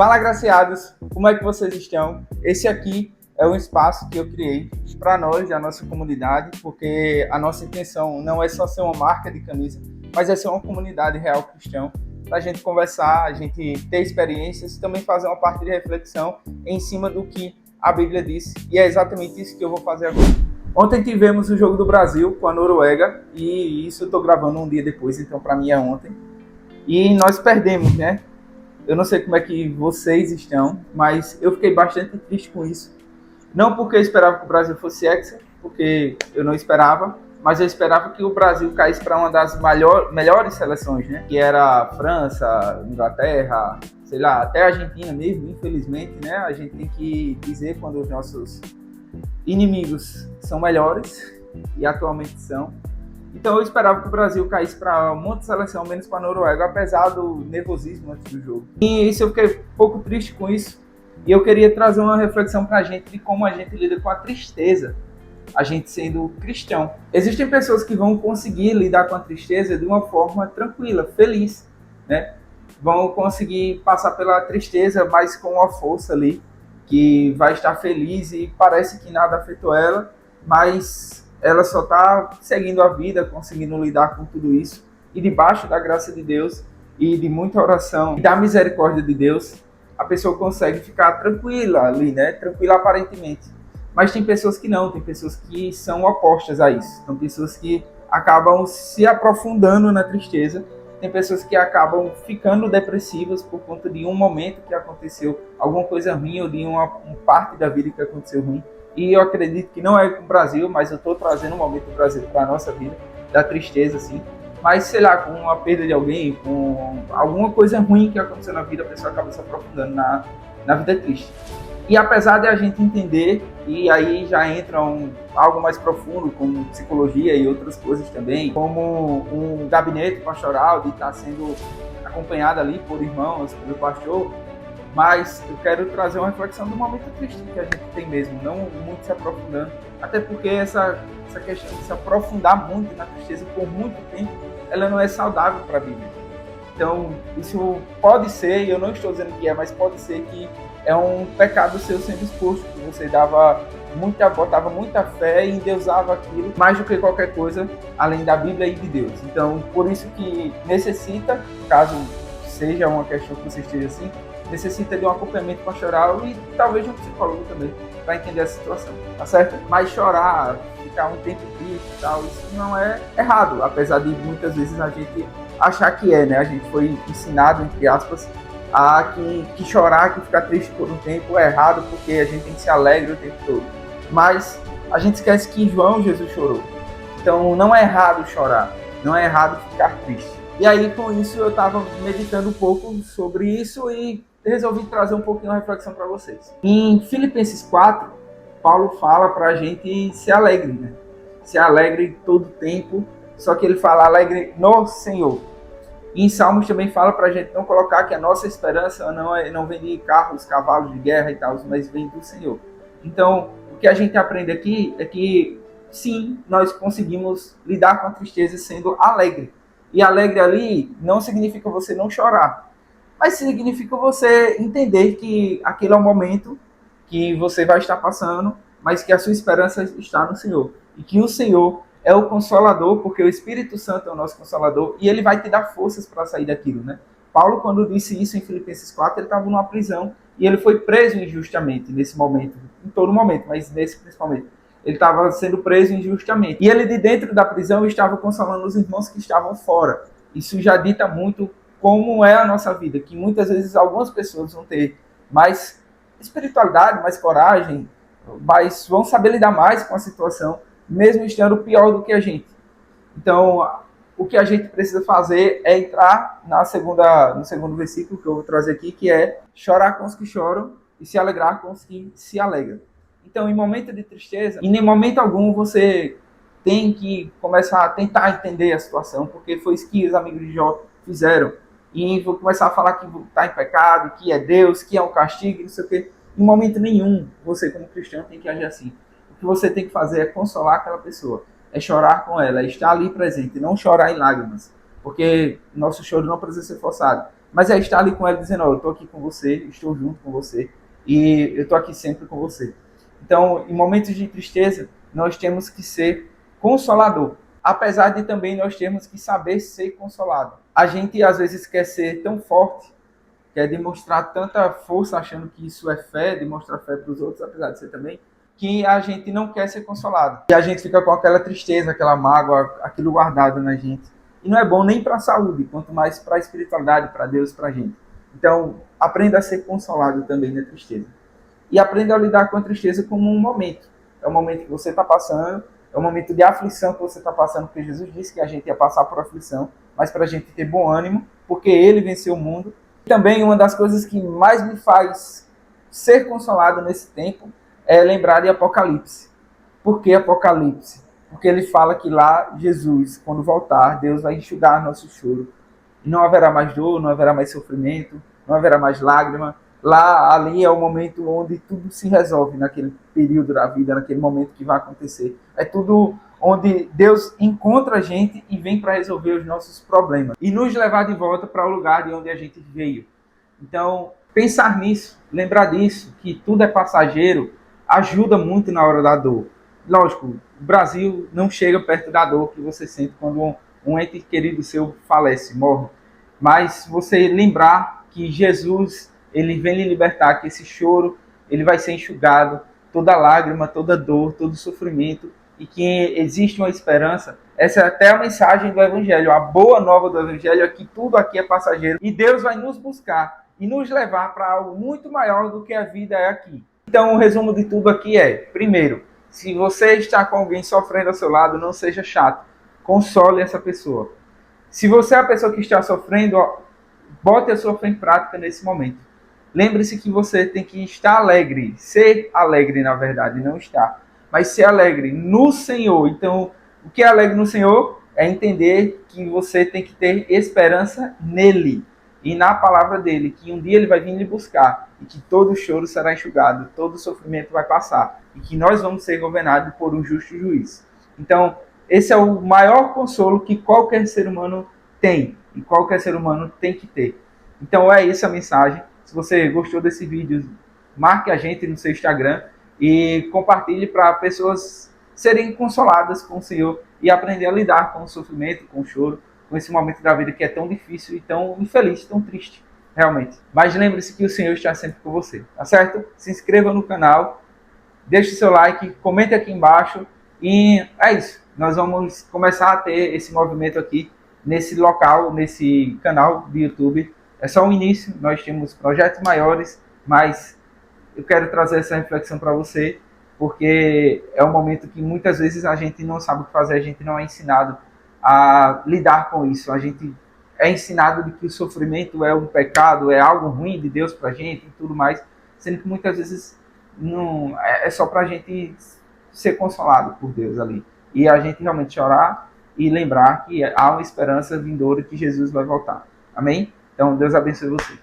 Fala, agraciados! Como é que vocês estão? Esse aqui é um espaço que eu criei para nós, a nossa comunidade, porque a nossa intenção não é só ser uma marca de camisa, mas é ser uma comunidade real cristã, para a gente conversar, a gente ter experiências e também fazer uma parte de reflexão em cima do que a Bíblia diz. E é exatamente isso que eu vou fazer agora. Ontem tivemos o jogo do Brasil com a Noruega, e isso eu estou gravando um dia depois, então para mim é ontem. E nós perdemos, né? Eu não sei como é que vocês estão, mas eu fiquei bastante triste com isso. Não porque eu esperava que o Brasil fosse hexa, porque eu não esperava, mas eu esperava que o Brasil caísse para uma das melhores seleções, né? Que era a França, Inglaterra, sei lá, até a Argentina mesmo, infelizmente, né? A gente tem que dizer quando os nossos inimigos são melhores, e atualmente são. Então eu esperava que o Brasil caísse para um monte de seleção, menos para a Noruega, apesar do nervosismo antes do jogo. E isso eu fiquei um pouco triste com isso. E eu queria trazer uma reflexão para a gente de como a gente lida com a tristeza, a gente sendo cristão. Existem pessoas que vão conseguir lidar com a tristeza de uma forma tranquila, feliz, né? Vão conseguir passar pela tristeza, mas com uma força ali, que vai estar feliz e parece que nada afetou ela, mas ela só está seguindo a vida, conseguindo lidar com tudo isso. E debaixo da graça de Deus e de muita oração e da misericórdia de Deus, a pessoa consegue ficar tranquila ali, né? Tranquila aparentemente. Mas tem pessoas que não, tem pessoas que são opostas a isso. São pessoas que acabam se aprofundando na tristeza. Tem pessoas que acabam ficando depressivas por conta de um momento que aconteceu alguma coisa ruim ou de uma parte da vida que aconteceu ruim. E eu acredito que não é com o Brasil, mas eu estou trazendo um momento do Brasil para a nossa vida, da tristeza, assim. Mas, sei lá, com a perda de alguém, com alguma coisa ruim que aconteceu na vida, a pessoa acaba se aprofundando na vida triste. E apesar de a gente entender, e aí já entra algo mais profundo, como psicologia e outras coisas também, como um gabinete pastoral de estar sendo acompanhado ali por irmãos, pelo pastor, mas eu quero trazer uma reflexão do momento triste que a gente tem mesmo, não muito se aprofundando, até porque essa questão de se aprofundar muito na tristeza por muito tempo, ela não é saudável para a Bíblia. Então, isso pode ser, e eu não estou dizendo que é, mas pode ser que é um pecado seu sendo exposto, que você botava muita fé e endeusava aquilo mais do que qualquer coisa, além da Bíblia e de Deus. Então, por isso que necessita, caso seja uma questão que você esteja assim, necessita de um acompanhamento pastoral e talvez de um psicólogo também, para entender a situação, tá certo? Mas chorar, ficar um tempo triste e tal, isso não é errado, apesar de muitas vezes a gente achar que é, né? A gente foi ensinado, entre aspas, a que chorar, que ficar triste por um tempo é errado, porque a gente tem que ser alegre o tempo todo. Mas a gente esquece que João Jesus chorou. Então não é errado chorar, não é errado ficar triste. E aí com isso eu estava meditando um pouco sobre isso e resolvi trazer um pouquinho a reflexão para vocês. Em Filipenses 4, Paulo fala para a gente ser alegre, né? Ser alegre todo tempo, só que ele fala alegre no Senhor. E em Salmos também fala para a gente não colocar que a nossa esperança não vem de carros, cavalos de guerra e tal, mas vem do Senhor. Então, o que a gente aprende aqui é que, sim, nós conseguimos lidar com a tristeza sendo alegre. E alegre ali não significa você não chorar, mas significa você entender que aquele é o momento que você vai estar passando, mas que a sua esperança está no Senhor. E que o Senhor é o Consolador, porque o Espírito Santo é o nosso Consolador, e ele vai te dar forças para sair daquilo, né? Paulo, quando disse isso em Filipenses 4, ele estava numa prisão, e ele foi preso injustamente nesse momento, em todo momento, mas nesse principalmente. Ele estava sendo preso injustamente. E ele, de dentro da prisão, estava consolando os irmãos que estavam fora. Isso já dita muito como é a nossa vida, que muitas vezes algumas pessoas vão ter mais espiritualidade, mais coragem, mas vão saber lidar mais com a situação, mesmo estando pior do que a gente. Então, o que a gente precisa fazer é entrar no segundo versículo que eu vou trazer aqui, que é chorar com os que choram e se alegrar com os que se alegram. Então, em momento de tristeza, em momento algum você tem que começar a tentar entender a situação, porque foi isso que os amigos de Jó fizeram. E vou começar a falar que está em pecado, que é Deus, que é um castigo, não sei o quê. Em momento nenhum, você como cristão tem que agir assim. O que você tem que fazer é consolar aquela pessoa, é chorar com ela, é estar ali presente, não chorar em lágrimas, porque nosso choro não precisa ser forçado. mas é estar ali com ela dizendo, eu estou aqui com você, estou junto com você, e eu estou aqui sempre com você. Então, em momentos de tristeza, nós temos que ser consolador, apesar de também nós temos que saber ser consolado. A gente às vezes quer ser tão forte, quer demonstrar tanta força achando que isso é fé, demonstrar fé para os outros, apesar de ser também, que a gente não quer ser consolado. E a gente fica com aquela tristeza, aquela mágoa, aquilo guardado na gente. E não é bom nem para a saúde, quanto mais para a espiritualidade, para Deus, para a gente. Então, aprenda a ser consolado também na tristeza. E aprenda a lidar com a tristeza como um momento. É um momento que você está passando, é um momento de aflição que você está passando, porque Jesus disse que a gente ia passar por aflição, mas para a gente ter bom ânimo, porque Ele venceu o mundo. Também uma das coisas que mais me faz ser consolado nesse tempo é lembrar de Apocalipse. Por que Apocalipse? Porque ele fala que lá Jesus, quando voltar, Deus vai enxugar nosso choro. E não haverá mais dor, não haverá mais sofrimento, não haverá mais lágrima. Lá, ali é o momento onde tudo se resolve naquele período da vida, naquele momento que vai acontecer. É tudo onde Deus encontra a gente e vem para resolver os nossos problemas e nos levar de volta para o lugar de onde a gente veio. Então, pensar nisso, lembrar disso, que tudo é passageiro, ajuda muito na hora da dor. Lógico, o Brasil não chega perto da dor que você sente quando um ente querido seu falece, morre. Mas você lembrar que Jesus, ele vem lhe libertar, que esse choro, ele vai ser enxugado, toda lágrima, toda dor, todo sofrimento, e que existe uma esperança. Essa é até a mensagem do Evangelho. A boa nova do Evangelho é que tudo aqui é passageiro e Deus vai nos buscar e nos levar para algo muito maior do que a vida é aqui. Então, o resumo de tudo aqui é, primeiro, se você está com alguém sofrendo ao seu lado, não seja chato. Console essa pessoa. Se você é a pessoa que está sofrendo, bote a sua fé em prática nesse momento. Lembre-se que você tem que estar alegre, ser alegre na verdade, não estar, mas ser alegre no Senhor. Então, o que é alegre no Senhor? É entender que você tem que ter esperança nele e na palavra dele, que um dia ele vai vir lhe buscar e que todo choro será enxugado, todo sofrimento vai passar e que nós vamos ser governados por um justo juiz. Então, esse é o maior consolo que qualquer ser humano tem e qualquer ser humano tem que ter. Então, é essa a mensagem. Se você gostou desse vídeo, marque a gente no seu Instagram e compartilhe para pessoas serem consoladas com o Senhor e aprender a lidar com o sofrimento, com o choro, com esse momento da vida que é tão difícil e tão infeliz, tão triste, realmente. Mas lembre-se que o Senhor está sempre com você, tá certo? Se inscreva no canal, deixe seu like, comente aqui embaixo e é isso. Nós vamos começar a ter esse movimento aqui nesse local, nesse canal do YouTube. É só um início, nós temos projetos maiores, mas eu quero trazer essa reflexão para você, porque é um momento que muitas vezes a gente não sabe o que fazer, a gente não é ensinado a lidar com isso. A gente é ensinado de que o sofrimento é um pecado, é algo ruim de Deus para a gente e tudo mais, sendo que muitas vezes não é só para a gente ser consolado por Deus ali. E a gente realmente chorar e lembrar que há uma esperança vindoura que Jesus vai voltar. Amém? Então, Deus abençoe você.